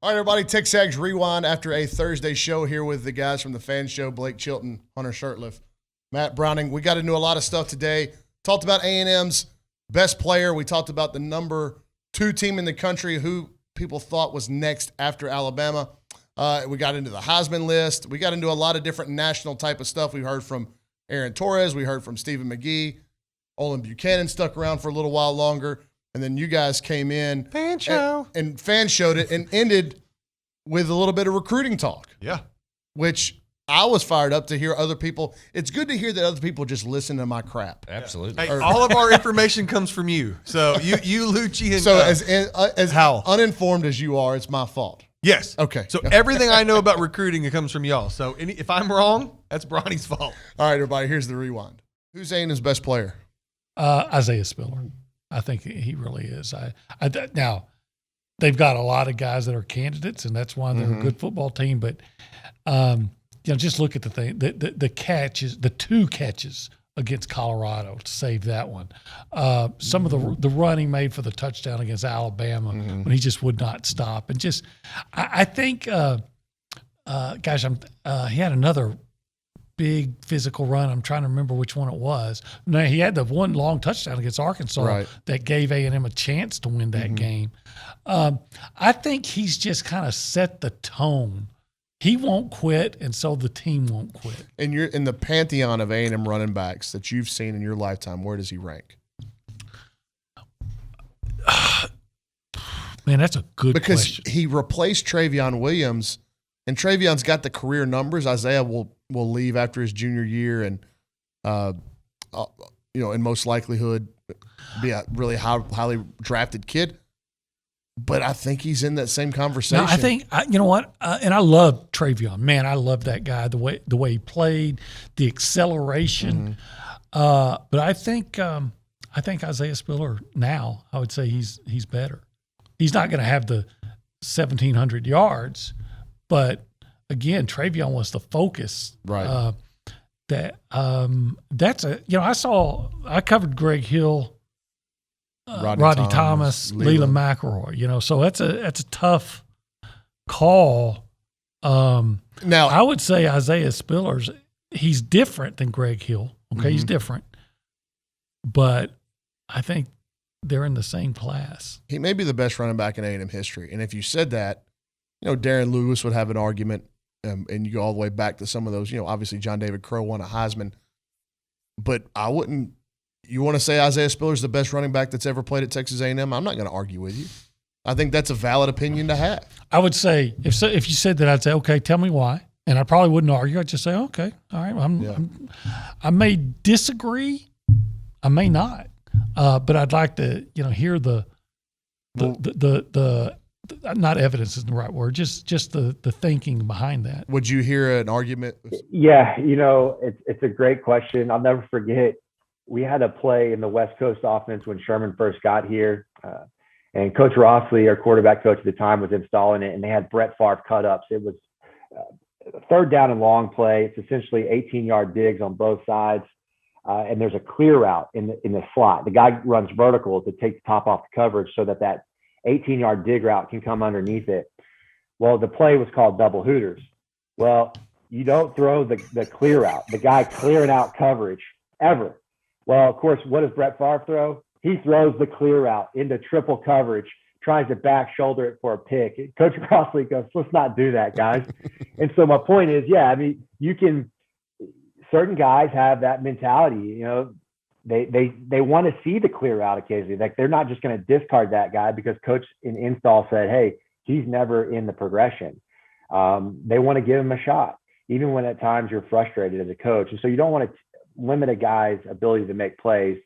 All right, everybody, TexAgs Rewind after a Thursday show here with the guys from the Fan Show, Blake Chilton, Hunter Shirtliff, Matt Browning. We got into a lot of stuff today. Talked about A&M's best player. We talked about the number 2 team in the country who people thought was next after Alabama. We got into the Heisman list. We got into a lot of different national type of stuff. We heard from Aaron Torres. We heard from Stephen McGee. Olin Buchanan stuck around for a little while longer. And then you guys came in Fan Show and fan showed it and ended with a little bit of recruiting talk. Yeah. Which I was fired up to hear other people. It's good to hear that other people just listen to my crap. Absolutely. Hey, all of our information comes from you. So you Lucci, and So as Hal. uninformed as you are, it's my fault. Yes. Okay. So everything I know about recruiting, it comes from y'all. So if I'm wrong, that's Bronny's fault. All right, everybody, here's the rewind. Who's A&M's best player? Isaiah Spiller. I think he really is. Now, they've got a lot of guys that are candidates, and that's why they're a good football team. But just look at the thing. The catches, the 2 catches against Colorado to save that one. Some of the run he made for the touchdown against Alabama when he just would not stop. And just, I think, he had another big physical run. I'm trying to remember which one it was. No, he had the one long touchdown against Arkansas that gave A&M a chance to win that game. I think he's just kind of set the tone. He won't quit, and so the team won't quit. And you're in the pantheon of A&M running backs that you've seen in your lifetime. Where does he rank? Man, that's a good question. Because he replaced Travion Williams, and Travion's got the career numbers. Isaiah will leave after his junior year, and in most likelihood, be a really highly drafted kid. But I think he's in that same conversation. No, I think you know what, and I love Travion. Man, I love that guy. The way he played, the acceleration. But I think Isaiah Spiller now, I would say he's better. He's not going to have the 1,700 yards, but again, Travion was the focus. Right. I covered Greg Hill, Rodney Thomas, Leland McElroy. So that's a tough call. Now I would say Isaiah Spiller's he's different than Greg Hill. Okay, he's different, but I think they're in the same class. He may be the best running back in A&M history, and if you said that, Darren Lewis would have an argument. And you go all the way back to some of those, obviously John David Crow won a Heisman, but I wouldn't. You want to say Isaiah Spiller's the best running back that's ever played at Texas A&M? I'm not going to argue with you. I think that's a valid opinion to have. I would say if you said that, I'd say, okay, tell me why, and I probably wouldn't argue. I'd just say, okay, all right. I may disagree, I may not, but I'd like to hear the not evidence isn't the right word, just the thinking behind that. Would you hear an argument? Yeah, it's a great question. I'll never forget, we had a play in the West Coast offense when Sherman first got here, and Coach Rossley, our quarterback coach at the time, was installing it, and they had Brett Favre cut-ups. It was third down and long play. It's essentially 18-yard digs on both sides, and there's a clear route in the slot. The guy runs vertical to take the top off the coverage so that 18-yard dig route can come underneath it. Well, the play was called double hooters. Well, you don't throw the clear out, the guy clearing out coverage ever. Well, of course, what does Brett Favre throw? He throws the clear out into triple coverage, tries to back shoulder it for a pick. Coach Crossley goes, let's not do that, guys. And so my point is, certain guys have that mentality, They want to see the clear out occasionally. Like, they're not just going to discard that guy because coach in install said, hey, he's never in the progression. They want to give him a shot, even when at times you're frustrated as a coach. And so you don't want to limit a guy's ability to make plays.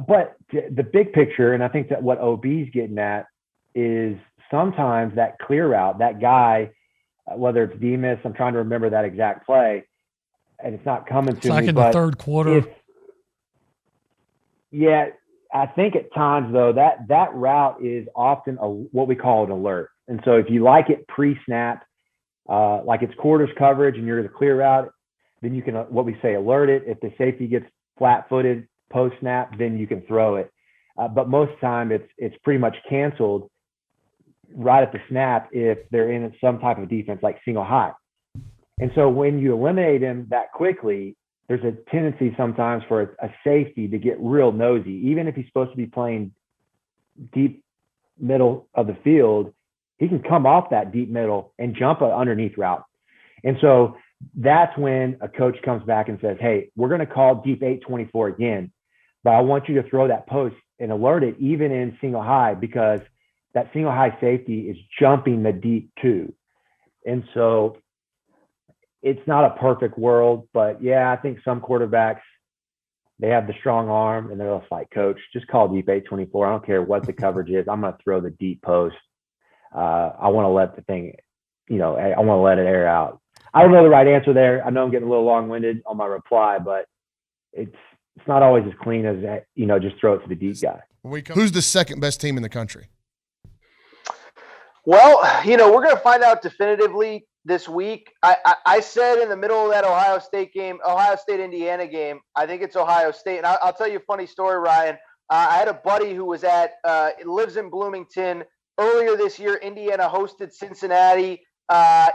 But the big picture, and I think that what OB's getting at is sometimes that clear route, that guy, whether it's Demas, I'm trying to remember that exact play, and it's not coming to me. It's like in the third quarter. Yeah, I think at times, though, that route is often what we call an alert. And so if you like it pre-snap, like it's quarters coverage and you're the clear route, then you can, what we say, alert it. If the safety gets flat-footed post-snap, then you can throw it. But most of the time, it's pretty much canceled. right at the snap if they're in some type of defense like single high. And so when you eliminate him that quickly, there's a tendency sometimes for a safety to get real nosy. Even if he's supposed to be playing deep middle of the field, he can come off that deep middle and jump an underneath route. And so that's when a coach comes back and says, hey, we're going to call deep 824 again, but I want you to throw that post and alert it even in single high, because that single high safety is jumping the deep two. And so it's not a perfect world, but yeah, I think some quarterbacks, they have the strong arm and they're just like, coach, just call deep 824. I don't care what the coverage is. I'm going to throw the deep post. I want to let the thing, I want to let it air out. I don't know the right answer there. I know I'm getting a little long-winded on my reply, but it's not always as clean as, just throw it to the deep guy. Who's the second best team in the country? Well, we're going to find out definitively this week. I said in the middle of that Ohio State-Indiana game, I think it's Ohio State. And I'll tell you a funny story, Ryan. I had a buddy who was lives in Bloomington. Earlier this year, Indiana hosted Cincinnati.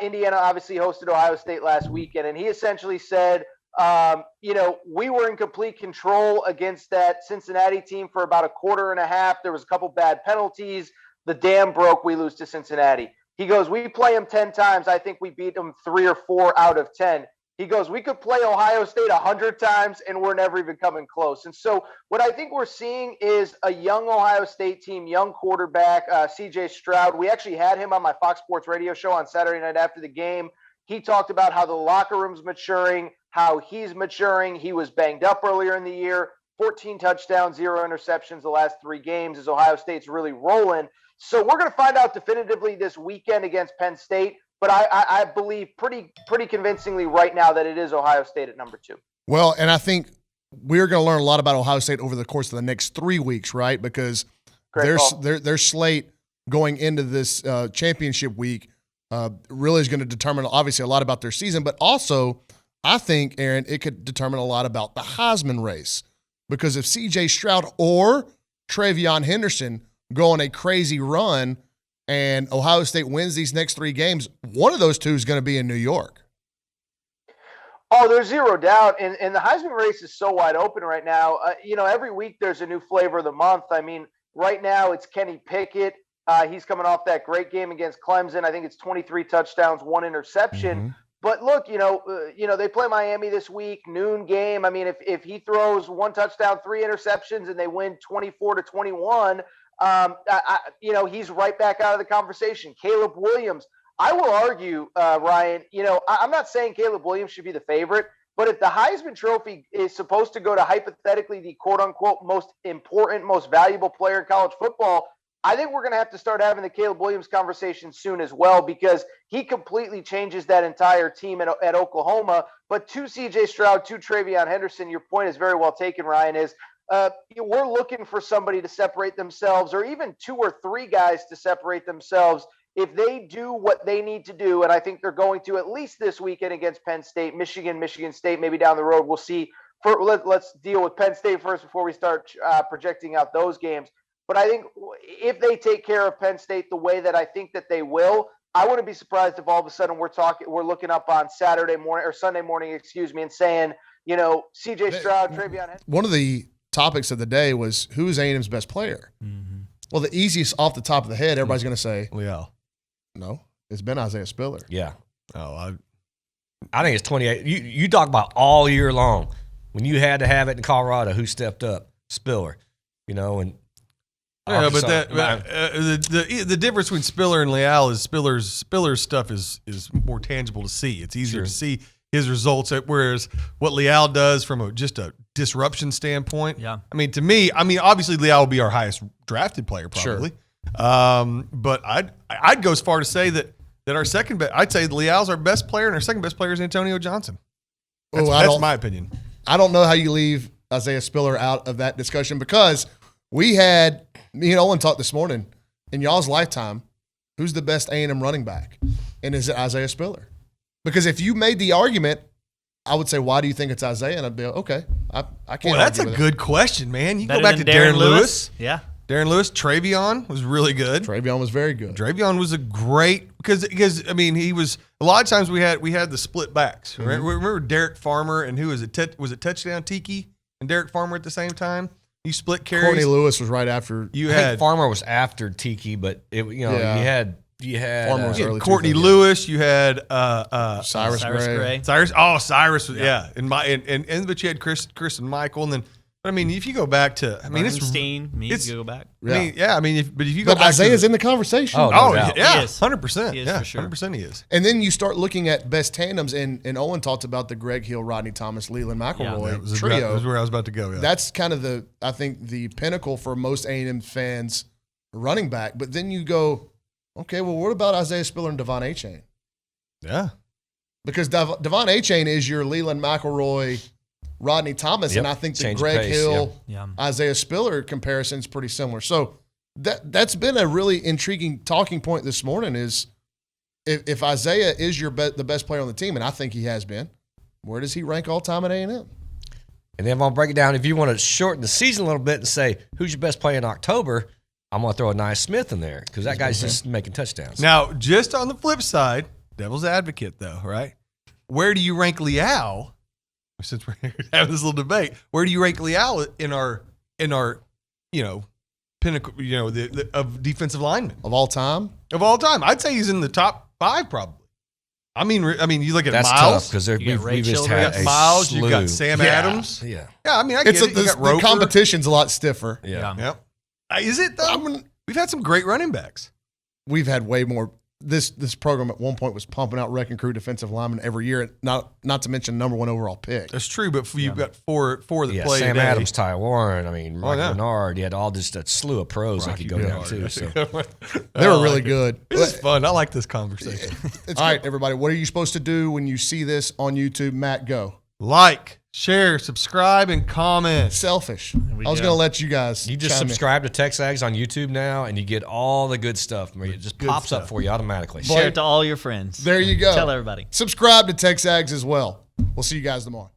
Indiana obviously hosted Ohio State last weekend. And he essentially said, we were in complete control against that Cincinnati team for about a quarter and a half. There was a couple bad penalties. The dam broke. We lose to Cincinnati. He goes, we play them 10 times. I think we beat them 3 or 4 out of 10. He goes, we could play Ohio State 100 times and we're never even coming close. And so what I think we're seeing is a young Ohio State team, young quarterback, CJ Stroud. We actually had him on my Fox Sports radio show on Saturday night after the game. He talked about how the locker room's maturing, how he's maturing. He was banged up earlier in the year, 14 touchdowns, 0 interceptions the last 3 games as Ohio State's really rolling. So we're going to find out definitively this weekend against Penn State, but I believe pretty convincingly right now that it is Ohio State at number 2. Well, and I think we're going to learn a lot about Ohio State over the course of the next 3 weeks, right? Because their slate going into this championship week really is going to determine obviously a lot about their season, but also I think, Aaron, it could determine a lot about the Heisman race, because if C.J. Stroud or Travion Henderson go on a crazy run and Ohio State wins these next 3 games, one of those two is going to be in New York. Oh, there's zero doubt. And the Heisman race is so wide open right now. Every week there's a new flavor of the month. I mean, right now it's Kenny Pickett. He's coming off that great game against Clemson. I think it's 23 touchdowns, 1 interception. Mm-hmm. But look, they play Miami this week, noon game. I mean, if he throws 1 touchdown, 3 interceptions, and they win 24-21, he's right back out of the conversation. Caleb Williams. I will argue, Ryan, I'm not saying Caleb Williams should be the favorite, but if the Heisman Trophy is supposed to go to hypothetically the quote-unquote most important, most valuable player in college football, I think we're going to have to start having the Caleb Williams conversation soon as well, because he completely changes that entire team at Oklahoma. But to C.J. Stroud, to Travion Henderson, your point is very well taken, Ryan, is we're looking for somebody to separate themselves, or even 2 or 3 guys to separate themselves. If they do what they need to do, and I think they're going to at least this weekend against Penn State, Michigan State, maybe down the road, we'll see. Let's deal with Penn State first before we start projecting out those games. But I think if they take care of Penn State the way that I think that they will, I wouldn't be surprised if all of a sudden we're looking up on Sunday morning, and saying, C.J. Stroud, Travion. One of the topics of the day was who's A&M's best player. Mm-hmm. Well, the easiest off the top of the head, everybody's going to say, Leal. No, it's been Isaiah Spiller. Yeah. Oh, I think it's 28. You talk about all year long when you had to have it in Colorado. Who stepped up? Spiller. And yeah, but the difference between Spiller and Leal is Spiller's stuff is more tangible to see. It's easier to see his results, whereas what Leal does from just a disruption standpoint. Yeah. I mean, to me, obviously Leal will be our highest drafted player probably. Sure. But I'd go as far to say that our second best, I'd say Leal's our best player, and our second best player is Antonio Johnson. That's my opinion. I don't know how you leave Isaiah Spiller out of that discussion, because we had me and Olin talked this morning, in y'all's lifetime, who's the best A&M running back? And is it Isaiah Spiller? Because if you made the argument, I would say, why do you think it's Isaiah? And I'd be like, okay, I can't. Well, that's a good question, man. You go back to Darren Lewis. Yeah. Darren Lewis. Travion was really good. Travion was very good. Travion was a great because I mean he was a lot of times we had the split backs. Mm-hmm. Remember Derek Farmer and who was it? Was it Touchdown Tiki and Derek Farmer at the same time? You split carries. Courtney Lewis was right after. You I think had Farmer was after Tiki, but you had Farmer was early Courtney 2000s. Lewis. You had Cyrus Gray. Cyrus was and but you had Chris and Michael, and then. I mean, if you go back to, I mean, Bernstein, it's go back. I mean, if you go But back Isaiah's to, in the conversation. Oh, oh doubt. yeah, He is. 100%. He is Yeah, for sure. 100% he is. And then you start looking at best tandems, and Olin talked about the Greg Hill, Rodney Thomas, Leland McElroy That was trio. That was where I was about to go. Yeah. That's kind of I think the pinnacle for most A&M fans running back. But then you go, okay, well, what about Isaiah Spiller and Devon Achane? Yeah. Because Devon Achane is your Leland McElroy, Rodney Thomas, Yep. and I think the Change of Greg pace, Hill, Yeah. Isaiah Spiller comparison is pretty similar. So that's been a really intriguing talking point this morning is if Isaiah is the best player on the team, and I think he has been, where does he rank all time at A&M? And then if I'll break it down, if you want to shorten the season a little bit and say who's your best player in October, I'm going to throw a Nice Smith in there because that guy's just making touchdowns. Now, just on the flip side, devil's advocate though, right? Where do you rank Leal? Since we're having this little debate, where do you rank Leal in our pinnacle, the of defensive linemen Of all time? of all time? I'd say he's in the top 5 probably. I mean, you look at That's Miles. tough because You got we've just Rachel, had you got a Miles, you got slew. Sam Yeah. Adams. Yeah. Yeah, I mean, I get it. You got The Roper. competition's a lot stiffer. Yeah. Yep. Is it though? We've had some great running backs. We've had way more. This program at one point was pumping out wrecking crew defensive linemen every year, not to mention number 1 overall pick. That's true, but you've got four that Yeah, play Sam today. Adams, Ty Warren, Mike yeah. Bernard. You had all just a slew of pros that Rocky could go down Bernard. too. So. They were really good. This is fun. I like this conversation. All right, everybody, what are you supposed to do when you see this on YouTube? Matt, go. Like, share, subscribe, and comment. Selfish. we I was go. going to let you guys. You just chime in. subscribe to TexAgs on YouTube now, and you get all the good stuff. It just pops stuff. up for you automatically. Share it to all your friends. There you go. Tell everybody. Subscribe to TexAgs as well. We'll see you guys tomorrow.